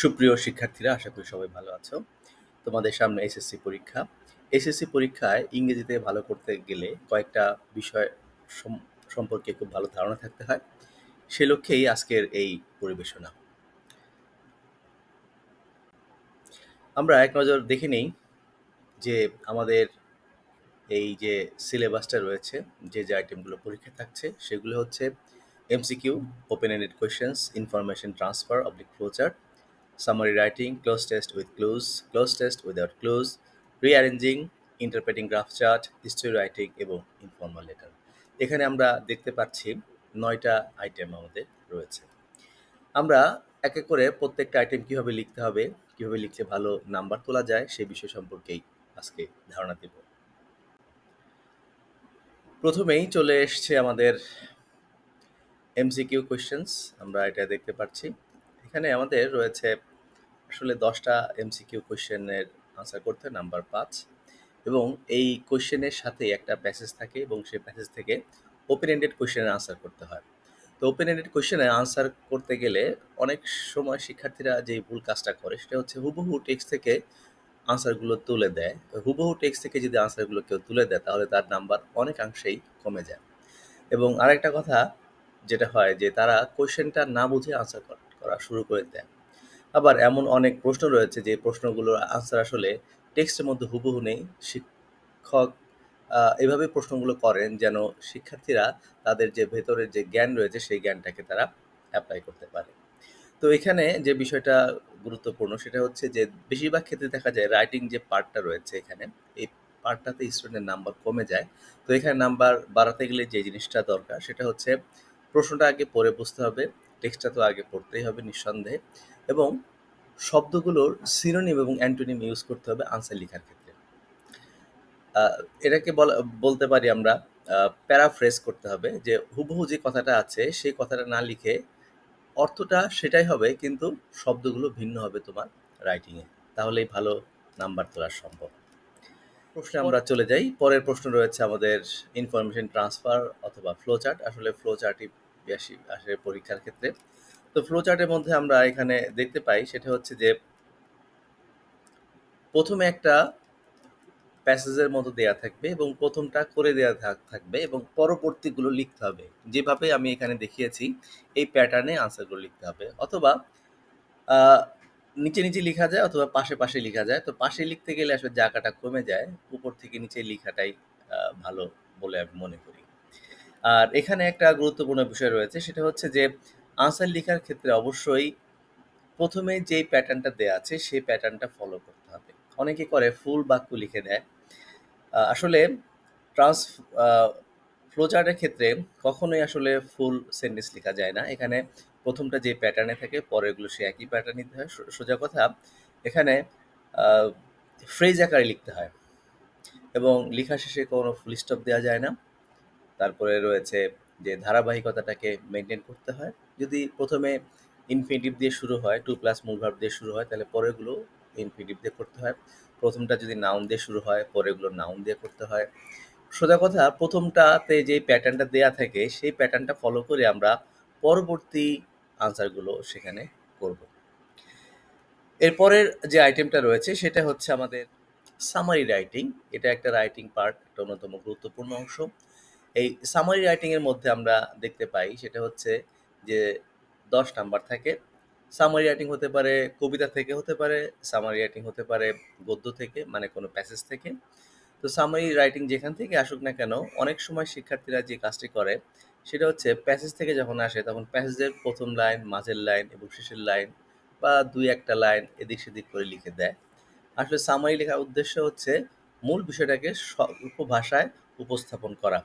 সুপ্রিয় শিক্ষার্থীরা, আশা করি সবাই ভালো আছো। তোমাদের সামনে এসএসসি পরীক্ষা। এসএসসি পরীক্ষায় ইংরেজিতে ভালো করতে গেলে কয়েকটা বিষয় সম্পর্কে খুব ভালো ধারণা থাকতে হয়। সে লক্ষ্যেই আজকের এই পরিবেশনা। আমরা এক নজর দেখে নেই যে আমাদের এই যে সিলেবাসটা রয়েছে, যে আইটেমগুলো পরীক্ষায় থাকছে সেগুলো হচ্ছে MCQ, open ended questions, information transfer oblique flowchart, summary writing, close test with clues, close test without clues, rearranging, interpreting graph chart, history writing এবং informal letter। এখানে আমরা দেখতে পাচ্ছি 9টা আইটেম আমাদের রয়েছে। আমরা এক এক করে প্রত্যেকটা আইটেম কিভাবে লিখতে হবে, কিভাবে লিখলে ভালো নাম্বার তোলা যায় সেই বিষয় সম্পর্কেই আজকে ধারণা দেব। প্রথমেই চলে এসছে আমাদের এমসিকিউ কোয়েশ্চেন্স। আমরা এটা দেখতে পাচ্ছি। এখানে আমাদের রয়েছে আসলে 10টা এমসিকিউ কোয়েশ্চেনের আনসার করতে, নাম্বার 5। এবং এই কোয়েশ্চেনের সাথে একটা প্যাসেজ থাকে এবং সেই প্যাসেজ থেকে ওপেন এন্ডেড কোয়েশ্চেনের আনসার করতে হয়। তো ওপেন এন্ডেড কোয়েশ্চেনের আনসার করতে গেলে অনেক সময় শিক্ষার্থীরা যে ভুল কাজটা করে সেটা হচ্ছে হুবহু টেক্সট থেকে আনসারগুলো তুলে দেয়। তো হুবহু টেক্সট থেকে যদি আনসারগুলো কেউ তুলে দেয় তাহলে তার নাম্বার অনেকাংশেই কমে যায়। এবং আরেকটা কথা যেটা হয় যে তারা কোয়েশ্চেনটা না বুঝে আনসার করা শুরু করে দেয়। আবার এমন অনেক প্রশ্ন রয়েছে যে প্রশ্নগুলোর আনসার আসলে টেক্সটের মধ্যে হুবহু নেই। শিক্ষক এভাবে প্রশ্নগুলো করেন যেন শিক্ষার্থীরা তাদের যে ভেতরের যে জ্ঞান রয়েছে সেই জ্ঞানটাকে তারা অ্যাপ্লাই করতে পারে। তো এখানে যে বিষয়টা গুরুত্বপূর্ণ সেটা হচ্ছে যে বেশিরভাগ ক্ষেত্রে দেখা যায় রাইটিং যে পার্টটা রয়েছে এখানে, এই পার্টটাতে স্টুডেন্টের নাম্বার কমে যায়। তো এখানে নাম্বার বাড়াতে গেলে যে জিনিসটা দরকার সেটা হচ্ছে প্রশ্নটা আগে পড়ে বুঝতে হবে, টেক্সটটা তো আগে পড়তেই হবে নিঃসন্দেহে, এবং শব্দগুলোর সিনোনিম এবং অ্যান্টোনিম ইউজ করতে হবে আনসার লেখার ক্ষেত্রে। এটাকে বলতে পারি আমরা প্যারাফ্রেজ করতে হবে, যে হুবহু যে কথাটা আছে সেই কথাটা না লিখে অর্থটা সেটাই হবে কিন্তু শব্দগুলো ভিন্ন হবে তোমার রাইটিংয়ে, তাহলেই ভালো নাম্বার তোলা সম্ভব। প্রশ্নে আমরা চলে যাই। পরের প্রশ্ন রয়েছে আমাদের ইনফরমেশন ট্রান্সফার অথবা ফ্লো চার্ট। আসলে ফ্লো চার্টই বেশি আসে পরীক্ষার ক্ষেত্রে। তো ফ্লো চার্টের মধ্যে আমরা এখানে দেখতে পাই সেটা হচ্ছে যে প্রথমে একটা প্যাসেজের মতো দেয়া থাকবে এবং প্রথমটা করে দেয়া থাকবে এবং পরবর্তীগুলো লিখতে হবে। যেভাবে আমি এখানে দেখিয়েছি এই প্যাটার্নে আনসারগুলো লিখতে হবে, অথবা নিচে নিচে লেখা যায় অথবা পাশে পাশে লেখা যায়। তো পাশে লিখতে গেলে আসলে জায়গাটা কমে যায়, উপর থেকে নিচে লেখাটাই ভালো বলে আমি মনে করি। আর এখানে একটা গুরুত্বপূর্ণ বিষয় রয়েছে সেটা হচ্ছে যে আনসার লেখার ক্ষেত্রে অবশ্যই প্রথমে যেই প্যাটার্নটা দেয়া আছে সেই প্যাটার্নটা ফলো করতে হবে। অনেকে করে ফুল বাক্য লিখে দেয়। আসলে ট্রান্স ফ্লোচার্টের ক্ষেত্রে কখনোই আসলে ফুল সেন্টেন্স লেখা যায় না। এখানে প্রথমটা যে প্যাটার্নে থাকে পরেরগুলো সে একই প্যাটার্ন নিতে হয়। সোজা কথা এখানে ফ্রেজ আকারে লিখতে হয় এবং লেখা শেষে কোনো ফুল স্টপ দেওয়া যায় না। তারপরে রয়েছে যে ধারাবাহিকতাটাকে মেনটেন করতে হয়। যদি প্রথমে ইনফিনিটিভ দিয়ে শুরু হয়, টু প্লাস মূল ভার্ব দিয়ে শুরু হয়, তাহলে পরেরগুলো ইনফিনিটিভ দিয়ে করতে হয়। প্রথমটা যদি নাউন দিয়ে শুরু হয় পরেরগুলো নাউন দিয়ে করতে হয়। সোজা কথা প্রথমটাতে যে প্যাটার্নটা দেয়া থাকে সেই প্যাটার্নটা ফলো করে আমরা পরবর্তী আনসারগুলো সেখানে করব। এরপরের যে আইটেমটা রয়েছে সেটা হচ্ছে আমাদের সামারি রাইটিং। এটা একটা রাইটিং পার্ট, একটা অন্যতম গুরুত্বপূর্ণ অংশ। এই সামারি রাইটিংয়ের মধ্যে আমরা দেখতে পাই সেটা হচ্ছে যে 10 নাম্বার থাকে। সামারি রাইটিং হতে পারে কবিতা থেকে, হতে পারে সামারি রাইটিং হতে পারে গদ্য থেকে, মানে কোনো প্যাসেজ থেকে। তো সামারি রাইটিং যেখান থেকে আসুক না কেন, অনেক সময় শিক্ষার্থীরা যে কাজটি করে সেটা হচ্ছে প্যাসেজ থেকে যখন আসে তখন প্যাসেজের প্রথম লাইন, মাঝের লাইন এবং শেষের লাইন বা 2-1টা লাইন এদিক সেদিক করে লিখে দেয়। আসলে সামারি লেখার উদ্দেশ্য হচ্ছে মূল বিষয়টাকে স্বল্প ভাষায় উপস্থাপন করা।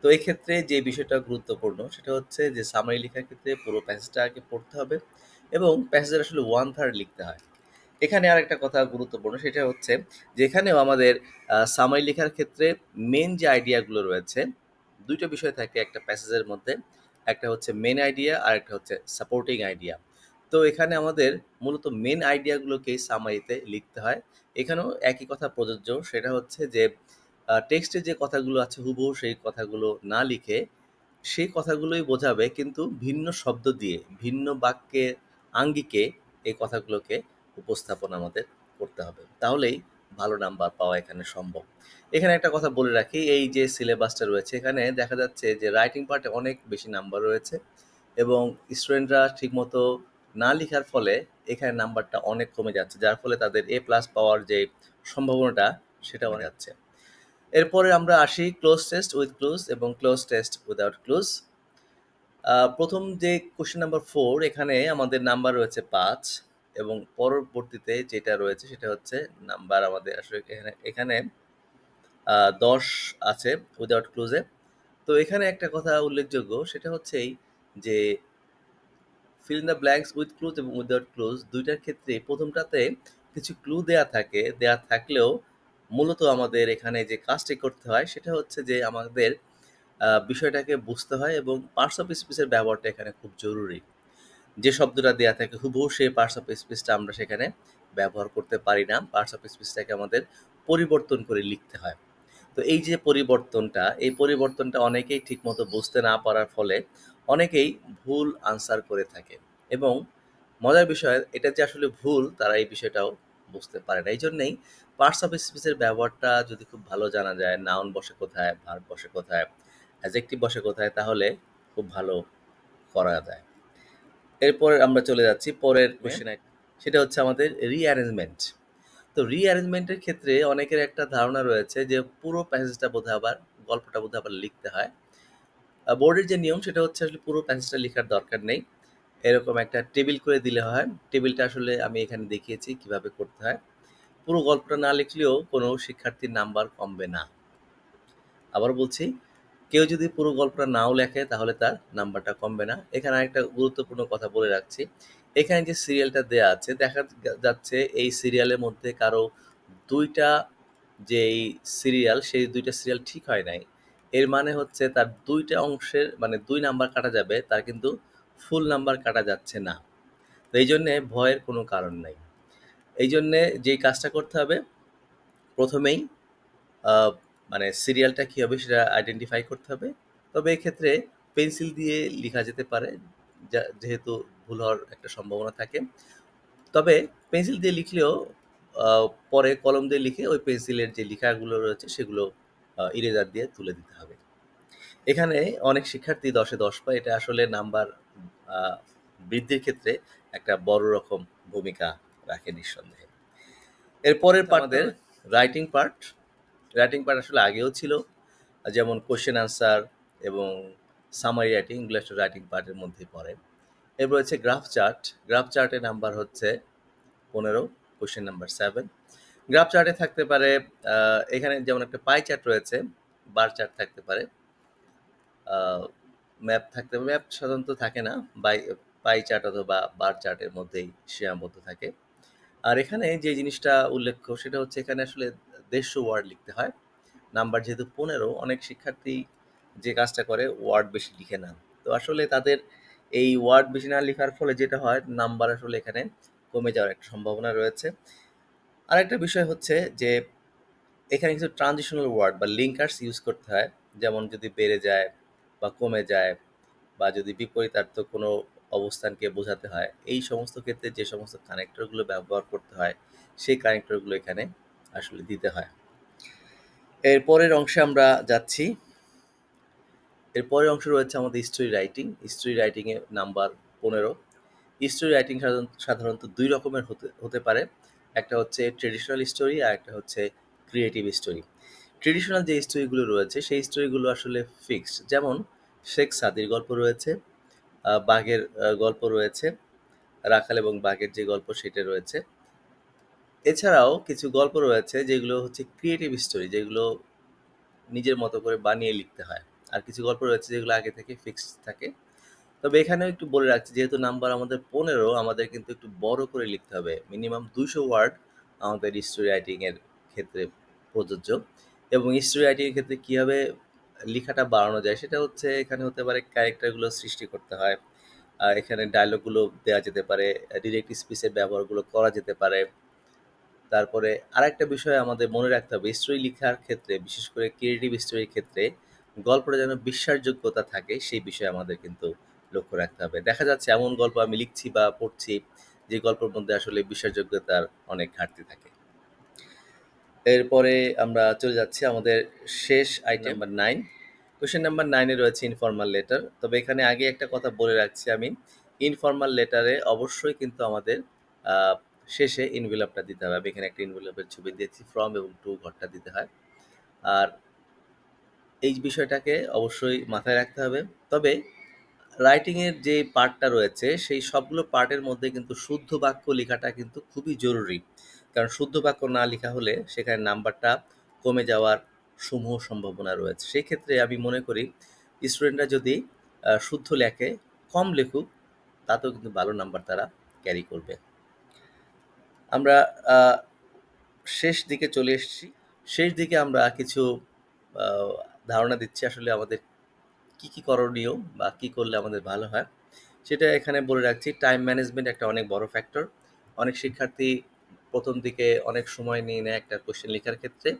তো এই ক্ষেত্রে যে বিষয়টা গুরুত্বপূর্ণ সেটা হচ্ছে যে সামারি লেখার ক্ষেত্রে পুরো প্যাসেজটা আগে পড়তে হবে এবং প্যাসেজের আসলে 1/3 লিখতে হয়। এখানে আরেকটা কথা গুরুত্বপূর্ণ সেটা হচ্ছে যেখানেও আমাদের সামারি লেখার ক্ষেত্রে মেন যে আইডিয়াগুলো রয়েছে, 2টা বিষয় থাকে একটা প্যাসেজের মধ্যে। একটা হচ্ছে মেন আইডিয়া আর একটা হচ্ছে সাপোর্টিং আইডিয়া। তো এখানে আমাদের মূলত মেন আইডিয়াগুলোকেই সামারিতে লিখতে হয়। এখানেও একই কথা প্রযোজ্য, সেটা হচ্ছে যে টেক্সটে যে কথাগুলো আছে হুবহু সেই কথাগুলো না লিখে সেই কথাগুলোই বোঝাবে কিন্তু ভিন্ন শব্দ দিয়ে, ভিন্ন বাক্যের আঙ্গিকে এই কথাগুলোকে উপস্থাপন আমাদের করতে হবে, তাহলেই ভালো নাম্বার পাওয়া এখানে সম্ভব। এখানে একটা কথা বলে রাখি, এই যে সিলেবাসটা রয়েছে এখানে দেখা যাচ্ছে যে রাইটিং পার্টে অনেক বেশি নাম্বার রয়েছে এবং স্টুডেন্টরা ঠিকমতো না লেখার ফলে এখানে নাম্বারটা অনেক কমে যাচ্ছে, যার ফলে তাদের এ প্লাস পাওয়ার যে সম্ভাবনাটা সেটা অনেক যাচ্ছে। এরপরে আমরা আসি ক্লোজ টেস্ট উইথ ক্লুজ এবং ক্লোজ টেস্ট উইদাউট ক্লুজ। প্রথম যে কোশ্চেন নাম্বার 4, এখানে আমাদের নাম্বার রয়েছে 5 এবং পরবর্তীতে যেটা রয়েছে সেটা হচ্ছে নাম্বার আমাদের আসলে এখানে 10 আছে উইদাউট ক্লুজে। তো এখানে একটা কথা উল্লেখযোগ্য, সেটা হচ্ছে এই যে fill in the blanks with clues এবং উইদাউট ক্লুজ দুইটার ক্ষেত্রে প্রথমটাতে কিছু ক্লু দেয়া থাকে, দেয়া থাকলেও মূলত আমাদের এখানে যে কাজটি করতে হয় সেটা হচ্ছে যে আমাদের বিষয়টাকে বুঝতে হয় এবং পার্টস অফ স্পিচের ব্যবহারটা এখানে খুব জরুরি। যে শব্দটা দেয়া থাকে হুবহু সেই পার্টস অফ স্পিচটা আমরা সেখানে ব্যবহার করতে পারি না, পার্টস অফ স্পিচটাকে আমাদের পরিবর্তন করে লিখতে হয়। তো এই যে এই পরিবর্তনটা অনেকেই ঠিকমতো বুঝতে না পারার ফলে অনেকেই ভুল আনসার করে থাকে এবং মজার বিষয় এটা যে আসলে ভুল তারা এই বিষয়টাও বুঝতে পারে না। এই জন্যেই পার্টস অফ স্পিচের ব্যবহারটা যদি খুব ভালো জানা যায়, নাউন বসে কোথায়, ভার্ব বসে কোথায়, অ্যাডজেক্টিভ বসে কোথায়, তাহলে খুব ভালো করা যায়। এরপর আমরা চলে যাচ্ছি পরের কোশ্চেনে, সেটা হচ্ছে আমাদের রিঅ্যারেঞ্জমেন্ট। তো রিঅ্যারেঞ্জমেন্টের ক্ষেত্রে অনেকের একটা ধারণা রয়েছে যে পুরো প্যাসেজটা বোধহয় আবার গল্পটা বোধহয় আবার লিখতে হয়। বোর্ডের যে নিয়ম সেটা হচ্ছে আসলে পুরো প্যাসেজটা লেখার দরকার নেই, এরকম একটা টেবিল করে দিলে হয়। টেবিলটা আসলে আমি এখানে দেখিয়েছি কিভাবে করতে হয়। পুরো গল্পটা না লিখলেও কোনো শিক্ষার্থীর নাম্বার কমবে না। আবার বলছি, কেউ যদি পুরো গল্পটা নাও লেখে তাহলে তার নাম্বারটা কমবে না। এখানে একটা গুরুত্বপূর্ণ কথা বলে রাখছি, এখানে যে সিরিয়ালটা দেয়া আছে দেখা যাচ্ছে এই সিরিয়ালের মধ্যে কারো দুইটা যেই সিরিয়াল সেই দুইটা সিরিয়াল ঠিক হয় নাই, এর মানে হচ্ছে তার দুইটা অংশের মানে 2 নাম্বার কাটা যাবে, তার কিন্তু ফুল নাম্বার কাটা যাচ্ছে না। তো এই জন্যে ভয়ের কোনো কারণ নাই। এই জন্যে যেই কাজটা করতে হবে, প্রথমেই মানে সিরিয়ালটা কী হবে সেটা আইডেন্টিফাই করতে হবে। তবে এক্ষেত্রে পেন্সিল দিয়ে লেখা যেতে পারে, যেহেতু ভুল হওয়ার একটা সম্ভাবনা থাকে। তবে পেন্সিল দিয়ে লিখলেও পরে কলম দিয়ে লিখে ওই পেন্সিলের যে লেখাগুলো রয়েছে সেগুলো ইরেজার দিয়ে তুলে দিতে হবে। এখানে অনেক শিক্ষার্থী 10-এ 10 পায়, এটা আসলে নাম্বার বৃদ্ধির ক্ষেত্রে একটা বড় রকম ভূমিকা রাখে নিঃসন্দেহে। এরপরের আমাদের রাইটিং পার্ট। রাইটিং পার্ট আসলে আগেও ছিল, যেমন কোশ্চেন আনসার এবং সামারি রাইটিং, এগুলো একটা রাইটিং পার্টের মধ্যেই পড়ে। এরপর হচ্ছে গ্রাফ চার্ট। গ্রাফ চার্টের নাম্বার হচ্ছে 15, কোশ্চেন নাম্বার 7। গ্রাফ চার্টে থাকতে পারে এখানে যেমন একটা পাই চার্ট রয়েছে, বার চার্ট থাকতে পারে, ম্যাপ থাকতে পারে। ম্যাপ সাধারণত থাকে না, পাই চার্ট অথবা বার চার্টের মধ্যেই সীমাবদ্ধ থাকে। আর এখানে যে জিনিসটা উল্লেখ্য সেটা হচ্ছে এখানে আসলে 150 ওয়ার্ড লিখতে হয়। নাম্বার যেহেতু 15, অনেক শিক্ষার্থী যে কাজটা করে ওয়ার্ড বেশি লিখে না। তো আসলে তাদের এই ওয়ার্ড বেশি না লেখার ফলে যেটা হয়, নাম্বার আসলে এখানে কমে যাওয়ার একটা সম্ভাবনা রয়েছে। আরেকটা বিষয় হচ্ছে যে এখানে কিছু ট্রানজিশনাল ওয়ার্ড বা লিঙ্কার্স ইউজ করতে হয়, যেমন যদি বেড়ে যায় বা কমে যায় বা যদি বিপরীতার্থক কোনো অবস্থানকে বোঝাতে হয়, এই সমস্ত ক্ষেত্রে যে সমস্ত কানেক্টরগুলো ব্যবহার করতে হয় সেই কানেক্টরগুলো এখানে আসলে দিতে হয়। এর পরের অংশে আমরা যাচ্ছি। এর পরের অংশ রয়েছে আমাদের স্টোরি রাইটিং। স্টোরি রাইটিংয়ে নাম্বার 15। স্টোরি রাইটিং সাধারণত 2 রকমের হতে পারে। একটা হচ্ছে ট্রেডিশনাল স্টোরি আর একটা হচ্ছে ক্রিয়েটিভ স্টোরি। ট্রেডিশনাল যে স্টোরিগুলো রয়েছে সেই স্টোরিগুলো আসলে ফিক্সড, যেমন শেখ সাদির গল্প রয়েছে, বাঘের গল্প রয়েছে, রাখাল এবং বাঘের যে গল্প সেটা রয়েছে। এছাড়াও কিছু গল্প রয়েছে যেগুলো হচ্ছে ক্রিয়েটিভ স্টোরি, যেগুলো নিজের মতো করে বানিয়ে লিখতে হয়। আর কিছু গল্প রয়েছে যেগুলো আগে থেকে ফিক্সড থাকে। তবে এখানেও একটু বলে রাখছি, যেহেতু নাম্বার আমাদের 15, আমাদের কিন্তু একটু বড় করে লিখতে হবে। মিনিমাম 200 ওয়ার্ড আমাদের স্টোরি রাইটিংয়ের ক্ষেত্রে প্রযোজ্য। এবং স্টোরি রাইটিংয়ের ক্ষেত্রে কীভাবে লেখাটা বাড়ানো যায় সেটা হচ্ছে এখানে হতে পারে ক্যারেক্টারগুলো সৃষ্টি করতে হয়, এখানে ডায়লগগুলো দেওয়া যেতে পারে, ডিরেক্ট স্পিচের ব্যবহারগুলো করা যেতে পারে। তারপরে আরেকটা বিষয় আমাদের মনে রাখতে হবে, স্টোরি লেখার ক্ষেত্রে বিশেষ করে ক্রিয়েটিভ স্টোরির ক্ষেত্রে গল্পটা যেন বিশ্বাসযোগ্যতা থাকে সেই বিষয়ে আমাদের কিন্তু লক্ষ্য রাখতে হবে। দেখা যাচ্ছে এমন গল্প আমি লিখছি বা পড়ছি যে গল্পের মধ্যে আসলে বিশ্বাসযোগ্যতার অনেক ঘাটতি থাকে। এরপরে আমরা চলে যাচ্ছি আমাদের শেষ আইটেম নাম্বার 9। কোয়েশ্চেন নাম্বার 9 এ রয়েছে ইনফর্মাল লেটার। তবে এখানে আগে একটা কথা বলে রাখছি আমি, ইনফর্মাল লেটারে অবশ্যই কিন্তু আমাদের শেষে এনভেলপটা দিতে হবে। আমি এখানে একটা এনভেলপের ছবি দিয়েছি, ফ্রম এবং টু ঘরটা দিতে হয়। আর এই বিষয়টাকে অবশ্যই মাথায় রাখতে হবে। তবে রাইটিংয়ের যে পার্টটা রয়েছে সেই সবগুলো পার্টের মধ্যে কিন্তু শুদ্ধ বাক্য লেখাটা কিন্তু খুবই জরুরি। কারণ শুদ্ধ বাক্য না লেখা হলে সেখানে নাম্বারটা কমে যাওয়ার সমূহ সম্ভাবনা রয়েছে। সেই ক্ষেত্রে আমি মনে করি স্টুডেন্টরা যদি শুদ্ধ লেখে, কম লেখুক, তাতেও কিন্তু ভালো নাম্বার তারা ক্যারি করবে। আমরা শেষ দিকে চলে এসেছি। শেষ দিকে আমরা কিছু ধারণা দিচ্ছি আসলে আমাদের কি করণীয় বা কি করলে আমাদের ভালো হয়, সেটা এখানে বলে রাখছি। টাইম ম্যানেজমেন্ট একটা অনেক বড় ফ্যাক্টর। অনেক শিক্ষার্থী প্রথম দিকে অনেক সময় নিয়ে নেয় একটা কোশ্চেন লেখার ক্ষেত্রে,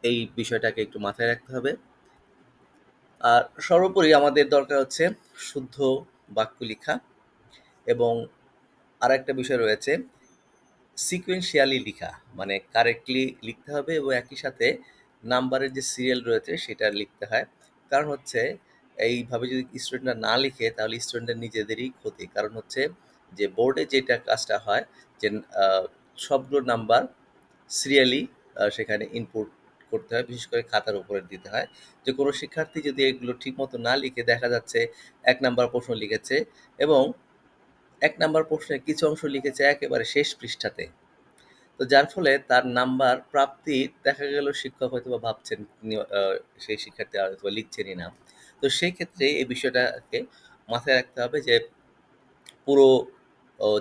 এই বিষয়টাকে একটু মাথায় রাখতে হবে। আর সর্বোপরি আমাদের দরকার হচ্ছে শুদ্ধ বাক্য লেখা, এবং আর একটা বিষয় রয়েছে সিকোয়েন্সিয়ালি লেখা, মানে কারেক্টলি লিখতে হবে এবং একই সাথে নাম্বারের যে সিরিয়াল রয়েছে সেটা লিখতে হয়। কারণ হচ্ছে এইভাবে যদি স্টুডেন্টরা না লিখে তাহলে স্টুডেন্টদের নিজেদেরই ক্ষতি। কারণ হচ্ছে যে বোর্ডে যেটা কাজটা হয় যে সবগুলো নাম্বার সিরিয়ালি সেখানে ইনপুট করতে হয়, বিশেষ করে খাতার উপরে দিতে হয়। যে কোনো শিক্ষার্থী যদি এগুলো ঠিকমতো না লিখে, দেখা যাচ্ছে 1 নাম্বার প্রশ্ন লিখেছে এবং 1 নাম্বার প্রশ্নের কিছু অংশ লিখেছে একেবারে শেষ পৃষ্ঠাতে। তো যার ফলে তার নাম্বার প্রাপ্তি দেখা গেল শিক্ষক হয়তোবা ভাবছেন সেই শিক্ষার্থী হয়তোবা লিখছেনই না। তো সেই ক্ষেত্রে এই বিষয়টাকে মাথায় রাখতে হবে যে পুরো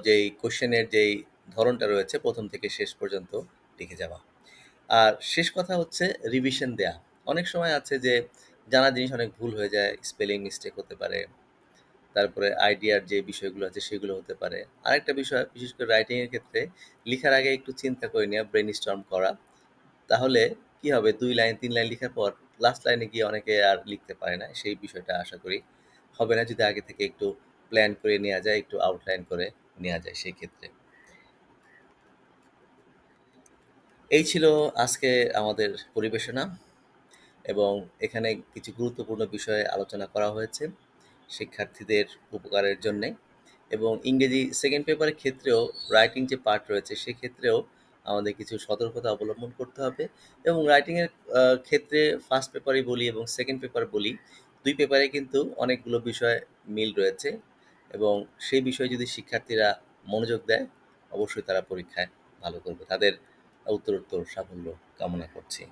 যেই কোশ্চেনের যেই ধরনটা রয়েছে প্রথম থেকে শেষ পর্যন্ত লিখে যাওয়া। আর শেষ কথা হচ্ছে রিভিশন দেয়া। অনেক সময় আছে যে জানা জিনিস অনেক ভুল হয়ে যায়, স্পেলিং মিস্টেক হতে পারে, তারপরে আইডিয়ার যে বিষয়গুলো আছে সেগুলো হতে পারে। আরেকটা বিষয়, বিশেষ করে রাইটিংয়ের ক্ষেত্রে লিখার আগে একটু চিন্তা করে নেওয়া, ব্রেন স্টর্ম করা। তাহলে কি হবে, 2 লাইন 3 লাইন লিখার পর লাস্ট লাইনে গিয়ে অনেকে আর লিখতে পারে না। সেই বিষয়টা আশা করি হবে না যদি আগে থেকে একটু প্ল্যান করে নেওয়া যায়, একটু আউটলাইন করে নেওয়া যায় সেই ক্ষেত্রে। এই ছিল আজকে আমাদের পরিবেশনা, এবং এখানে কিছু গুরুত্বপূর্ণ বিষয়ে আলোচনা করা হয়েছে শিক্ষার্থীদের উপকারের জন্যে। এবং ইংরেজি সেকেন্ড পেপারের ক্ষেত্রেও রাইটিং যে পার্ট রয়েছে সেক্ষেত্রেও আমাদের কিছু সতর্কতা অবলম্বন করতে হবে। এবং রাইটিংয়ের ক্ষেত্রে ফার্স্ট পেপারই বলি এবং সেকেন্ড পেপার বলি, 2 পেপারে কিন্তু অনেকগুলো বিষয় মিল রয়েছে, এবং সেই বিষয়ে যদি শিক্ষার্থীরা মনোযোগ দেয় অবশ্যই তারা পরীক্ষায় ভালো করবে। তাদের উত্তরোত্তর সাফল্য কামনা করছি।